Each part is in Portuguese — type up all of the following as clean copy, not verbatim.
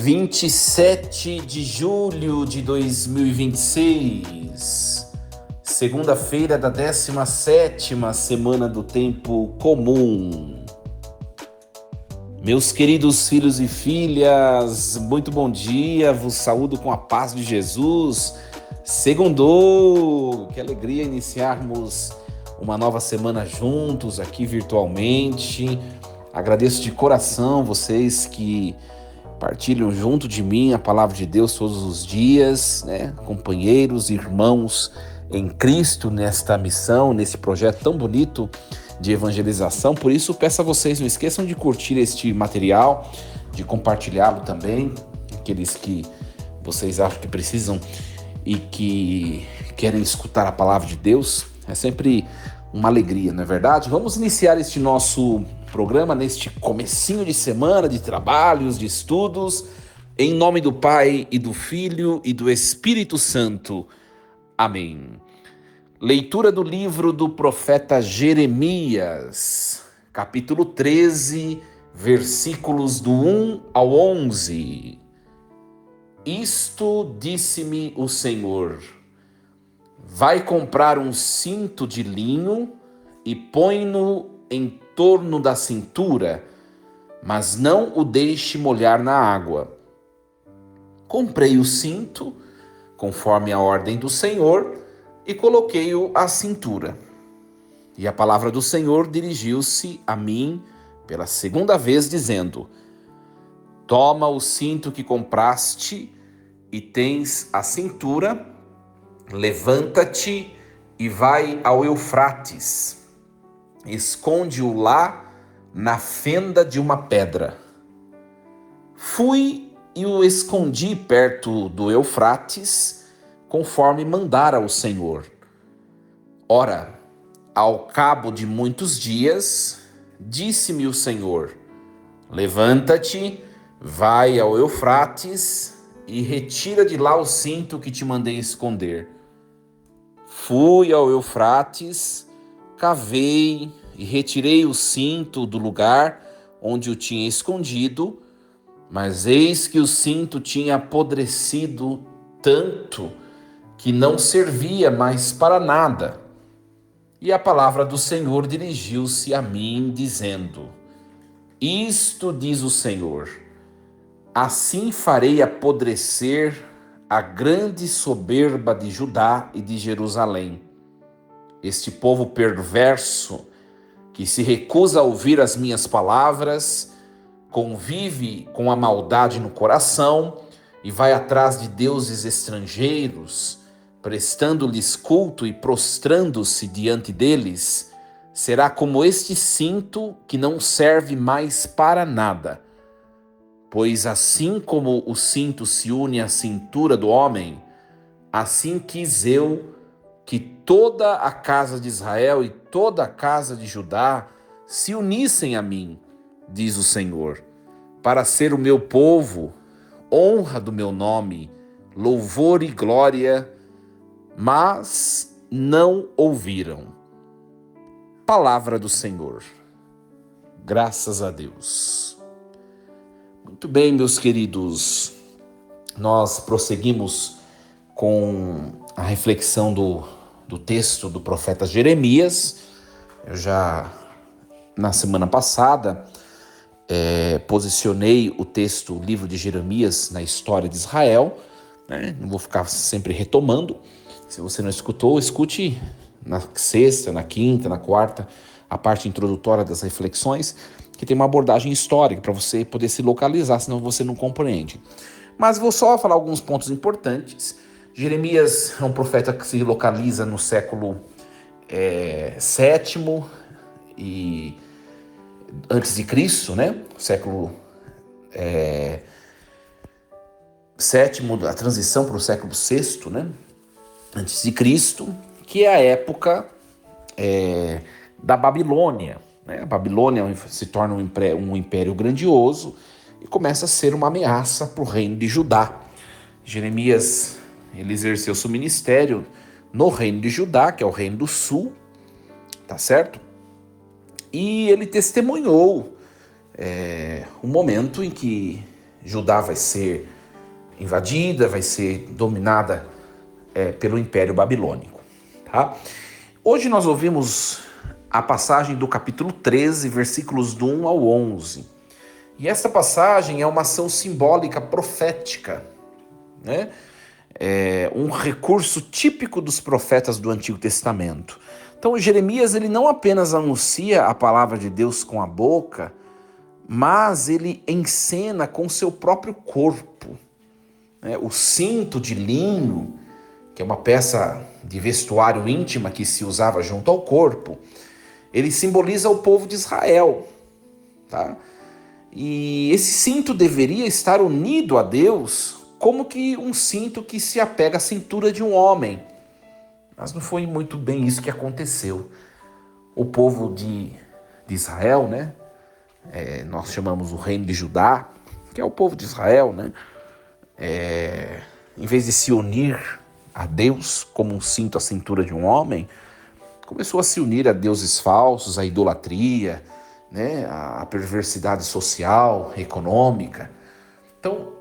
27 de julho de 2026, segunda-feira da 17ª semana do tempo comum. Meus queridos filhos e filhas, muito bom dia, vos saúdo com a paz de Jesus. Segundou, que alegria iniciarmos uma nova semana juntos aqui virtualmente. Agradeço de coração vocês que partilham junto de mim a palavra de Deus todos os dias, né? Companheiros, irmãos em Cristo nesta missão, nesse projeto tão bonito de evangelização. Por isso, peço a vocês, não esqueçam de curtir este material, de compartilhá-lo também, aqueles que vocês acham que precisam e que querem escutar a palavra de Deus. É sempre uma alegria, não é verdade? Vamos iniciar este nosso programa neste comecinho de semana, de trabalhos, de estudos, em nome do Pai e do Filho e do Espírito Santo. Amém. Leitura do livro do profeta Jeremias, capítulo 13, versículos do 1 ao 11. Isto disse-me o Senhor: vai comprar um cinto de linho e põe-no em torno da cintura, mas não o deixe molhar na água. Comprei o cinto, conforme a ordem do Senhor, e coloquei-o à cintura. E a palavra do Senhor dirigiu-se a mim pela segunda vez, dizendo: toma o cinto que compraste e tens à cintura, levanta-te e vai ao Eufrates. Esconde-o lá na fenda de uma pedra. Fui e o escondi perto do Eufrates, conforme mandara o Senhor. Ora, ao cabo de muitos dias, disse-me o Senhor: levanta-te, vai ao Eufrates e retira de lá o cinto que te mandei esconder. Fui ao Eufrates, cavei e retirei o cinto do lugar onde o tinha escondido, mas eis que o cinto tinha apodrecido tanto que não servia mais para nada. E a palavra do Senhor dirigiu-se a mim, dizendo: isto diz o Senhor: assim farei apodrecer a grande soberba de Judá e de Jerusalém. Este povo perverso, que se recusa a ouvir as minhas palavras, convive com a maldade no coração e vai atrás de deuses estrangeiros, prestando-lhes culto e prostrando-se diante deles, será como este cinto que não serve mais para nada. Pois assim como o cinto se une à cintura do homem, assim quis eu que toda a casa de Israel e toda a casa de Judá se unissem a mim, diz o Senhor, para ser o meu povo, honra do meu nome, louvor e glória, mas não ouviram. Palavra do Senhor. Graças a Deus. Muito bem, meus queridos, nós prosseguimos com a reflexão do texto do profeta Jeremias. Eu já, na semana passada, posicionei o texto, o livro de Jeremias, na história de Israel, né? Não vou ficar sempre retomando. Se você não escutou, escute na sexta, na quinta, na quarta, a parte introdutória das reflexões, que tem uma abordagem histórica para você poder se localizar, senão você não compreende. Mas vou só falar alguns pontos importantes. Jeremias é um profeta que se localiza no século VII e antes de Cristo, né? Século VII, a transição para o século VI, né? Antes de Cristo, que é a época da Babilônia, né? A Babilônia se torna um império grandioso e começa a ser uma ameaça para o reino de Judá. Jeremias, ele exerceu seu ministério no reino de Judá, que é o reino do sul, tá certo? E ele testemunhou o momento em que Judá vai ser invadida, vai ser dominada pelo Império Babilônico. Tá? Hoje nós ouvimos a passagem do capítulo 13, versículos do 1 ao 11. E essa passagem é uma ação simbólica profética, né? É um recurso típico dos profetas do Antigo Testamento. Então Jeremias ele não apenas anuncia a palavra de Deus com a boca, mas ele encena com seu próprio corpo. O cinto de linho, que é uma peça de vestuário íntima que se usava junto ao corpo, ele simboliza o povo de Israel. Tá? E esse cinto deveria estar unido a Deus como que um cinto que se apega à cintura de um homem. Mas não foi muito bem isso que aconteceu. O povo de Israel, né? Nós chamamos o reino de Judá, que é o povo de Israel, né? Em vez de se unir a Deus como um cinto à cintura de um homem, começou a se unir a deuses falsos, à idolatria, né? A perversidade social, econômica. Então,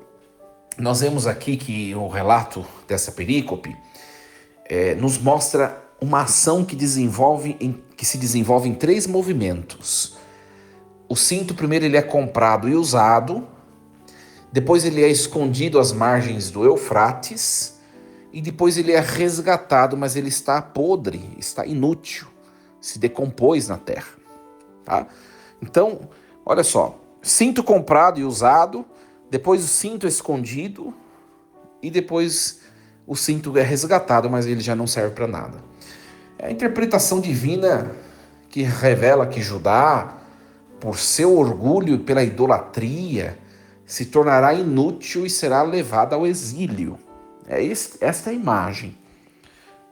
nós vemos aqui que o relato dessa perícope nos mostra uma ação que se desenvolve em 3 movimentos. O cinto, primeiro, ele é comprado e usado, depois ele é escondido às margens do Eufrates, e depois ele é resgatado, mas ele está podre, está inútil, se decompôs na terra. Tá? Então, olha só, cinto comprado e usado, depois o cinto é escondido e depois o cinto é resgatado, mas ele já não serve para nada. É a interpretação divina que revela que Judá, por seu orgulho e pela idolatria, se tornará inútil e será levado ao exílio. Esta é a imagem.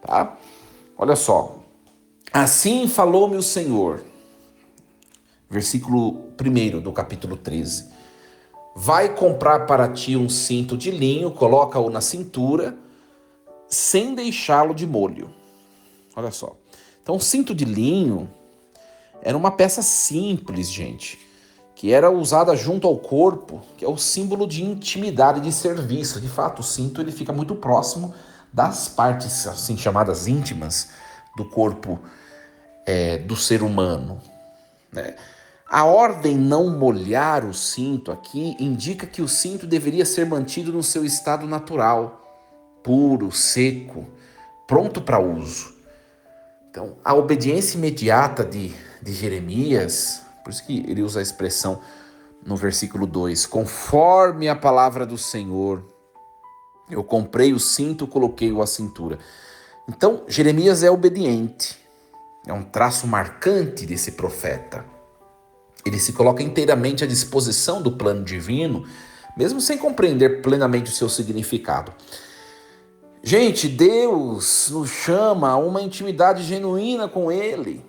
Tá? Olha só. Assim falou-me o Senhor. Versículo 1 do capítulo 13. Vai comprar para ti um cinto de linho, coloca-o na cintura, sem deixá-lo de molho. Olha só. Então, o cinto de linho era uma peça simples, gente, que era usada junto ao corpo, que é o símbolo de intimidade, de serviço. De fato, o cinto ele fica muito próximo das partes assim chamadas íntimas do corpo do ser humano, né? A ordem não molhar o cinto aqui indica que o cinto deveria ser mantido no seu estado natural, puro, seco, pronto para uso. Então, a obediência imediata de Jeremias, por isso que ele usa a expressão no versículo 2, conforme a palavra do Senhor, eu comprei o cinto, coloquei-o à cintura. Então, Jeremias é obediente, é um traço marcante desse profeta. Ele se coloca inteiramente à disposição do plano divino, mesmo sem compreender plenamente o seu significado. Gente, Deus nos chama a uma intimidade genuína com Ele.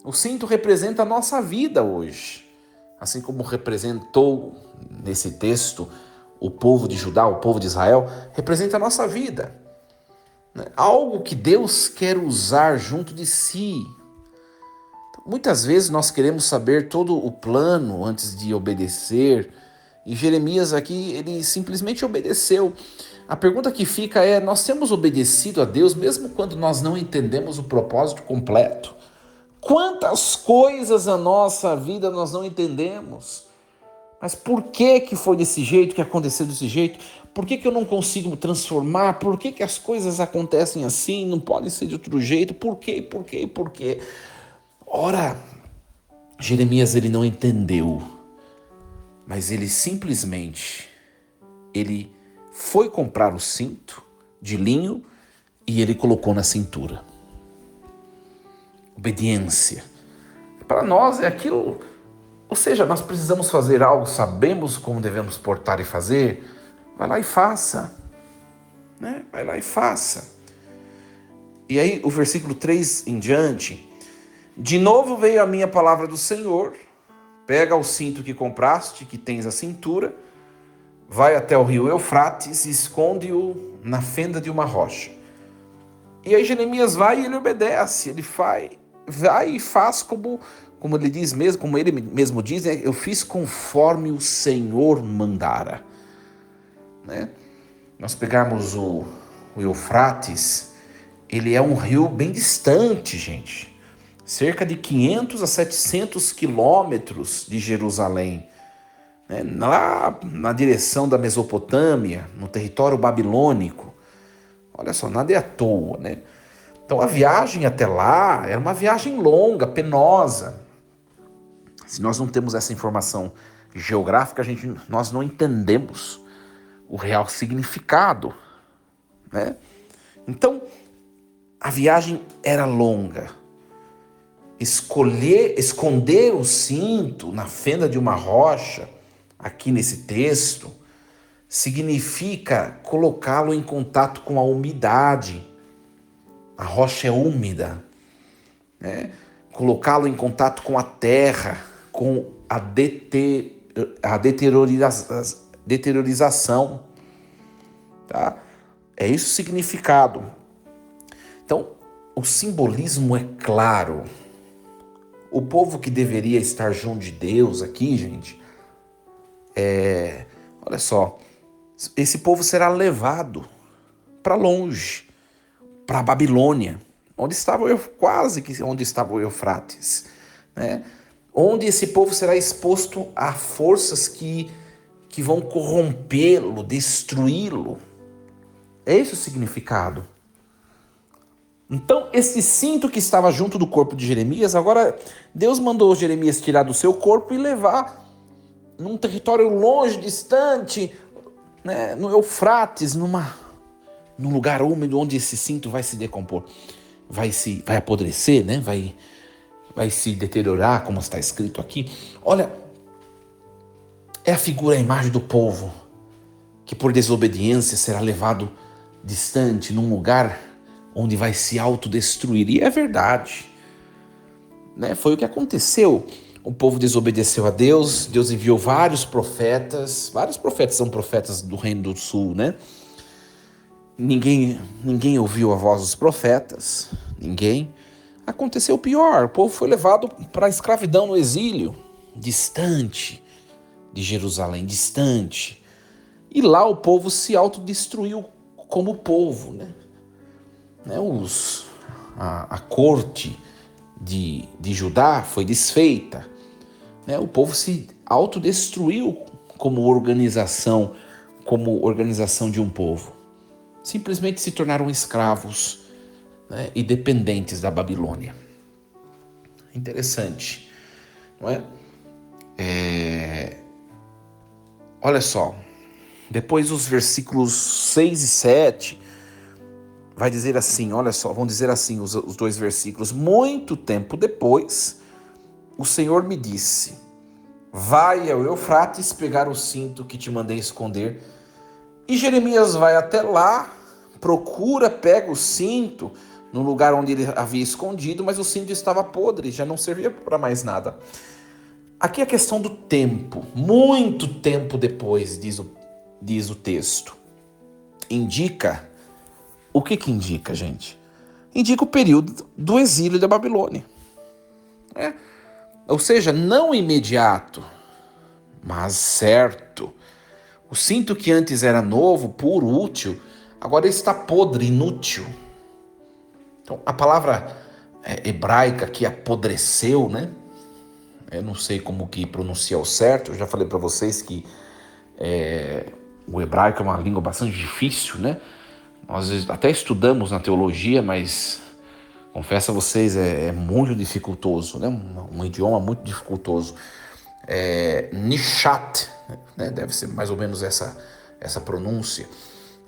O cinto representa a nossa vida hoje, assim como representou nesse texto o povo de Judá, o povo de Israel, representa a nossa vida. Algo que Deus quer usar junto de si. Muitas vezes nós queremos saber todo o plano antes de obedecer, e Jeremias aqui, ele simplesmente obedeceu. A pergunta que fica é, nós temos obedecido a Deus mesmo quando nós não entendemos o propósito completo? Quantas coisas na nossa vida nós não entendemos? Mas por que foi desse jeito, que aconteceu desse jeito? Por que eu não consigo transformar? Por que as coisas acontecem assim, não podem ser de outro jeito? Por quê? Ora, Jeremias ele não entendeu, mas ele simplesmente, ele foi comprar o cinto de linho e ele colocou na cintura. Obediência. Para nós é aquilo, ou seja, nós precisamos fazer algo, sabemos como devemos portar e fazer, vai lá e faça. Né? Vai lá e faça. E aí o versículo 3 em diante, de novo veio a minha palavra do Senhor, pega o cinto que compraste, que tens a cintura, vai até o rio Eufrates e esconde-o na fenda de uma rocha. E aí Jeremias vai e ele obedece, ele vai e faz como como ele diz mesmo, como ele mesmo diz, né? Eu fiz conforme o Senhor mandara, né? Nós pegarmos o Eufrates, ele é um rio bem distante, gente. Cerca de 500 a 700 quilômetros de Jerusalém, né? Lá na direção da Mesopotâmia, no território babilônico. Olha só, nada é à toa, né? Então a viagem até lá era uma viagem longa, penosa. Se nós não temos essa informação geográfica, nós não entendemos o real significado, né? Então, a viagem era longa. Esconder o cinto na fenda de uma rocha, aqui nesse texto, significa colocá-lo em contato com a umidade. A rocha é úmida, né? Colocá-lo em contato com a terra, com a deteriorização, tá? É isso o significado. Então, o simbolismo é claro. O povo que deveria estar junto de Deus aqui, gente, olha só, esse povo será levado para longe, para a Babilônia, quase que onde estava o Eufrates, né? Onde esse povo será exposto a forças que vão corrompê-lo, destruí-lo. É esse o significado. Então, esse cinto que estava junto do corpo de Jeremias, agora Deus mandou Jeremias tirar do seu corpo e levar num território longe, distante, né, no Eufrates, num lugar úmido onde esse cinto vai se decompor, vai apodrecer, né? Vai se deteriorar, como está escrito aqui. Olha, é a figura, a imagem do povo que por desobediência será levado distante, num lugar onde vai se autodestruir. E é verdade, né? Foi o que aconteceu. O povo desobedeceu a Deus, Deus enviou vários profetas são profetas do Reino do Sul, né? Ninguém ouviu a voz dos profetas, ninguém. Aconteceu o pior, o povo foi levado para a escravidão no exílio, distante de Jerusalém, distante. E lá o povo se autodestruiu como povo, né? A corte de Judá foi desfeita, né? O povo se autodestruiu como organização de um povo. Simplesmente se tornaram escravos, né, e dependentes da Babilônia. Interessante, não é? Olha só, depois os versículos 6 e 7 vai dizer assim, olha só, vão dizer assim os dois versículos. Muito tempo depois, o Senhor me disse, vai ao Eufrates pegar o cinto que te mandei esconder. E Jeremias vai até lá, pega o cinto no lugar onde ele havia escondido, mas o cinto estava podre, já não servia para mais nada. Aqui a questão do tempo, muito tempo depois, diz o texto. Indica, o que indica, gente? Indica o período do exílio da Babilônia. Ou seja, não imediato, mas certo. O cinto que antes era novo, puro, útil, agora está podre, inútil. Então, a palavra hebraica que apodreceu, né? Eu não sei como que pronunciar o certo. Eu já falei para vocês que o hebraico é uma língua bastante difícil, né? Nós até estudamos na teologia, mas confesso a vocês, é muito dificultoso, né? Um idioma muito dificultoso. Nishat, né? Deve ser mais ou menos essa pronúncia.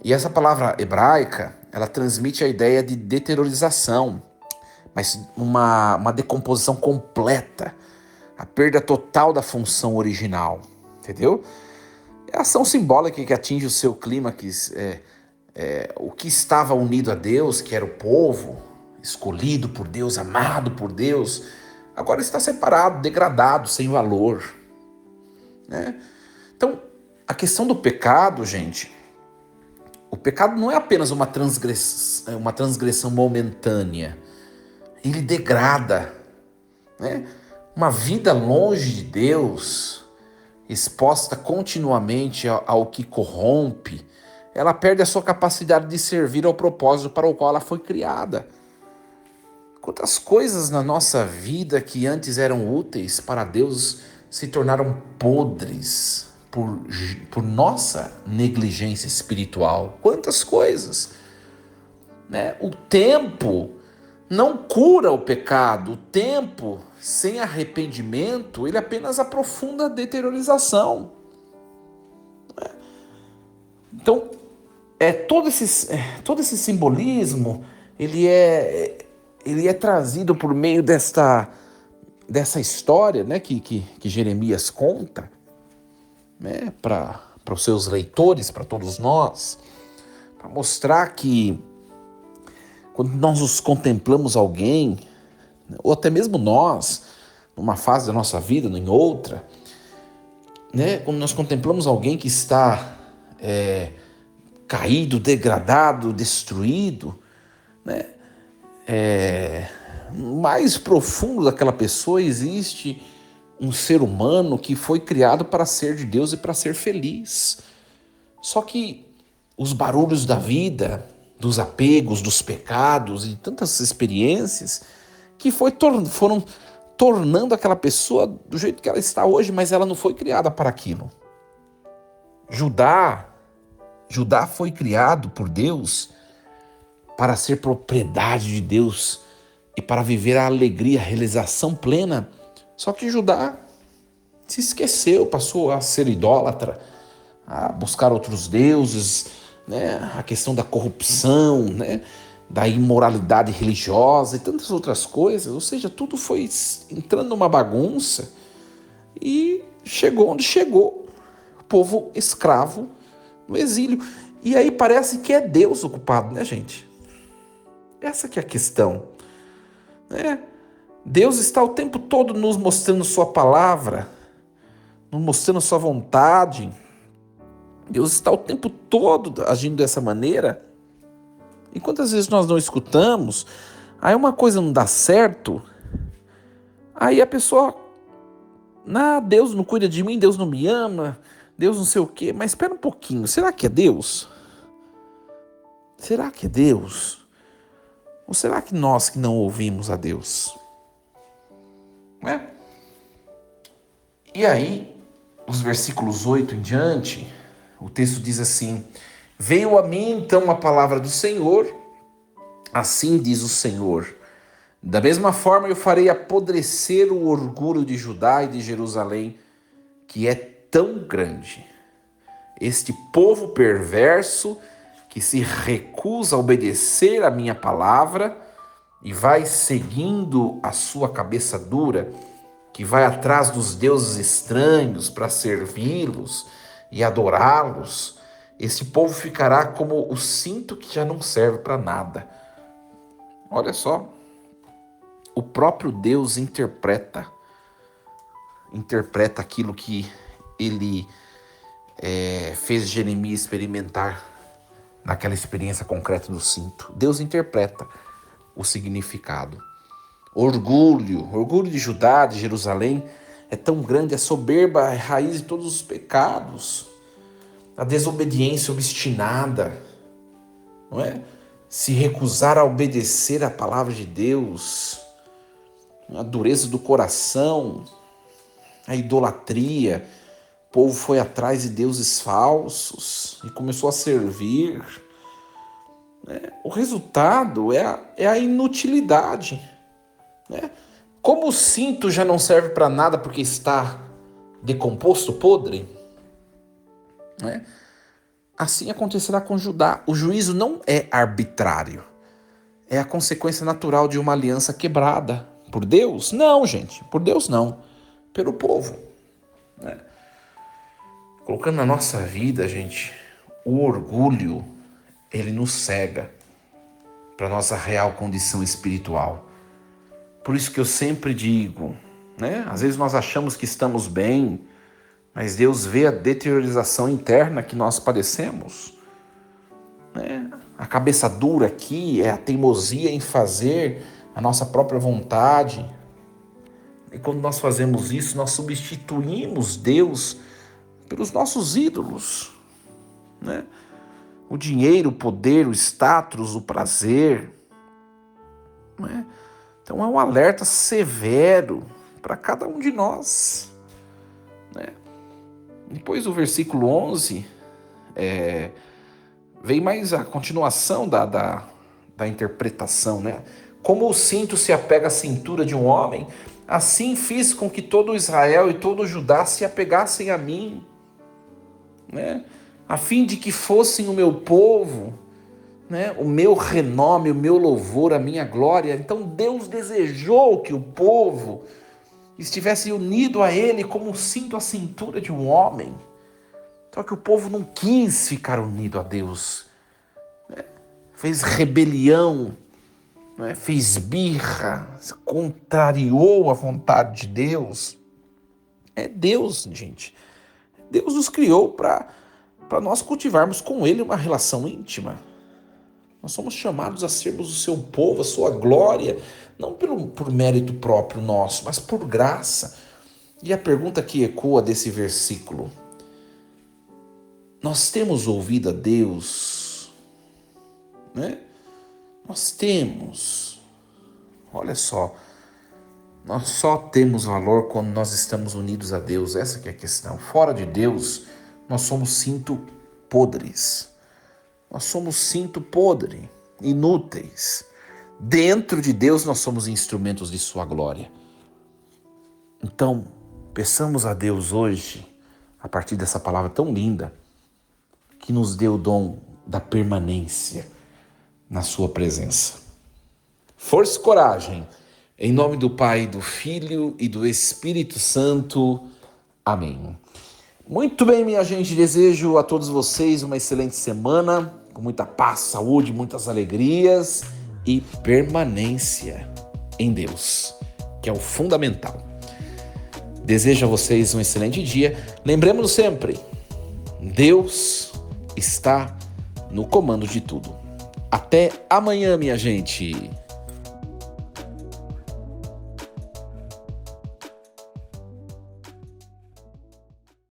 E essa palavra hebraica, ela transmite a ideia de deteriorização, mas uma decomposição completa, a perda total da função original, entendeu? É a ação simbólica que atinge o seu clímax, o que estava unido a Deus, que era o povo, escolhido por Deus, amado por Deus, agora está separado, degradado, sem valor, né? Então, a questão do pecado, gente, o pecado não é apenas uma transgressão momentânea, ele degrada, né? Uma vida longe de Deus, exposta continuamente ao que corrompe, ela perde a sua capacidade de servir ao propósito para o qual ela foi criada. Quantas coisas na nossa vida que antes eram úteis para Deus se tornaram podres por nossa negligência espiritual. Quantas coisas, né? O tempo não cura o pecado. O tempo sem arrependimento, ele apenas aprofunda a deteriorização. Então, todo esse simbolismo, ele é trazido por meio dessa história, né, que Jeremias conta, né, para os seus leitores, para todos nós, para mostrar que quando nós contemplamos alguém, ou até mesmo nós, numa fase da nossa vida, em outra, né, quando nós contemplamos alguém que está caído, degradado, destruído, né, mais profundo daquela pessoa existe um ser humano que foi criado para ser de Deus e para ser feliz. Só que os barulhos da vida, dos apegos, dos pecados e tantas experiências que foram tornando aquela pessoa do jeito que ela está hoje, mas ela não foi criada para aquilo. Judá foi criado por Deus para ser propriedade de Deus e para viver a alegria, a realização plena. Só que Judá se esqueceu, passou a ser idólatra, a buscar outros deuses, né? A questão da corrupção, né? Da imoralidade religiosa e tantas outras coisas. Ou seja, tudo foi entrando numa bagunça e chegou onde chegou. O povo escravo no exílio. E aí parece que é Deus o culpado, né, gente? Essa que é a questão, né? Deus está o tempo todo nos mostrando sua palavra, nos mostrando sua vontade. Deus está o tempo todo agindo dessa maneira. E quantas vezes nós não escutamos, aí uma coisa não dá certo, aí a pessoa, Deus não cuida de mim, Deus não me ama, Deus não sei o quê. Mas espera um pouquinho, será que é Deus? Será que é Deus? Ou será que nós que não ouvimos a Deus? Né? E aí, os versículos 8 em diante, o texto diz assim: veio a mim então a palavra do Senhor, assim diz o Senhor, da mesma forma eu farei apodrecer o orgulho de Judá e de Jerusalém, que é tão grande. Este povo perverso que se recusa a obedecer a minha palavra e vai seguindo a sua cabeça dura, que vai atrás dos deuses estranhos para servi-los e adorá-los, esse povo ficará como o cinto que já não serve para nada. Olha só, o próprio Deus interpreta aquilo que ele fez Jeremias experimentar naquela experiência concreta do cinto. Deus interpreta o significado. Orgulho de Judá, de Jerusalém, é tão grande, a soberba é a raiz de todos os pecados, a desobediência obstinada, não é? Se recusar a obedecer à palavra de Deus, a dureza do coração, a idolatria. O povo foi atrás de deuses falsos e começou a servir. O resultado é a inutilidade. Como o cinto já não serve para nada porque está decomposto, podre, assim acontecerá com Judá. O juízo não é arbitrário, é a consequência natural de uma aliança quebrada por Deus. Não, gente, por Deus não, pelo povo. Colocando na nossa vida, gente, o orgulho, ele nos cega para a nossa real condição espiritual. Por isso que eu sempre digo, às vezes nós achamos que estamos bem, mas Deus vê a deteriorização interna que nós padecemos. A cabeça dura aqui é a teimosia em fazer a nossa própria vontade. E quando nós fazemos isso, nós substituímos Deus pelos nossos ídolos, né? O dinheiro, o poder, o status, o prazer, né? Então é um alerta severo para cada um de nós, né? Depois do versículo 11, vem mais a continuação da interpretação, né? Como o cinto se apega à cintura de um homem, assim fiz com que todo Israel e todo Judá se apegassem a mim, né? A fim de que fossem o meu povo, né? O meu renome, o meu louvor, a minha glória. Então Deus desejou que o povo estivesse unido a Ele como um cinto à cintura de um homem. Só que o povo não quis ficar unido a Deus, né? Fez rebelião, né? Fez birra, contrariou a vontade de Deus. É Deus, gente. Deus nos criou para nós cultivarmos com Ele uma relação íntima. Nós somos chamados a sermos o seu povo, a sua glória, não por mérito próprio nosso, mas por graça. E a pergunta que ecoa desse versículo: nós temos ouvido a Deus, né? Nós temos. Olha só, nós só temos valor quando nós estamos unidos a Deus. Essa que é a questão. Fora de Deus, nós somos cinto podres. Nós somos cinto podre, inúteis. Dentro de Deus, nós somos instrumentos de sua glória. Então, peçamos a Deus hoje, a partir dessa palavra tão linda, que nos dê o dom da permanência na sua presença. Força e coragem. Em nome do Pai, do Filho e do Espírito Santo. Amém. Muito bem, minha gente. Desejo a todos vocês uma excelente semana, com muita paz, saúde, muitas alegrias e permanência em Deus, que é o fundamental. Desejo a vocês um excelente dia. Lembremos sempre, Deus está no comando de tudo. Até amanhã, minha gente.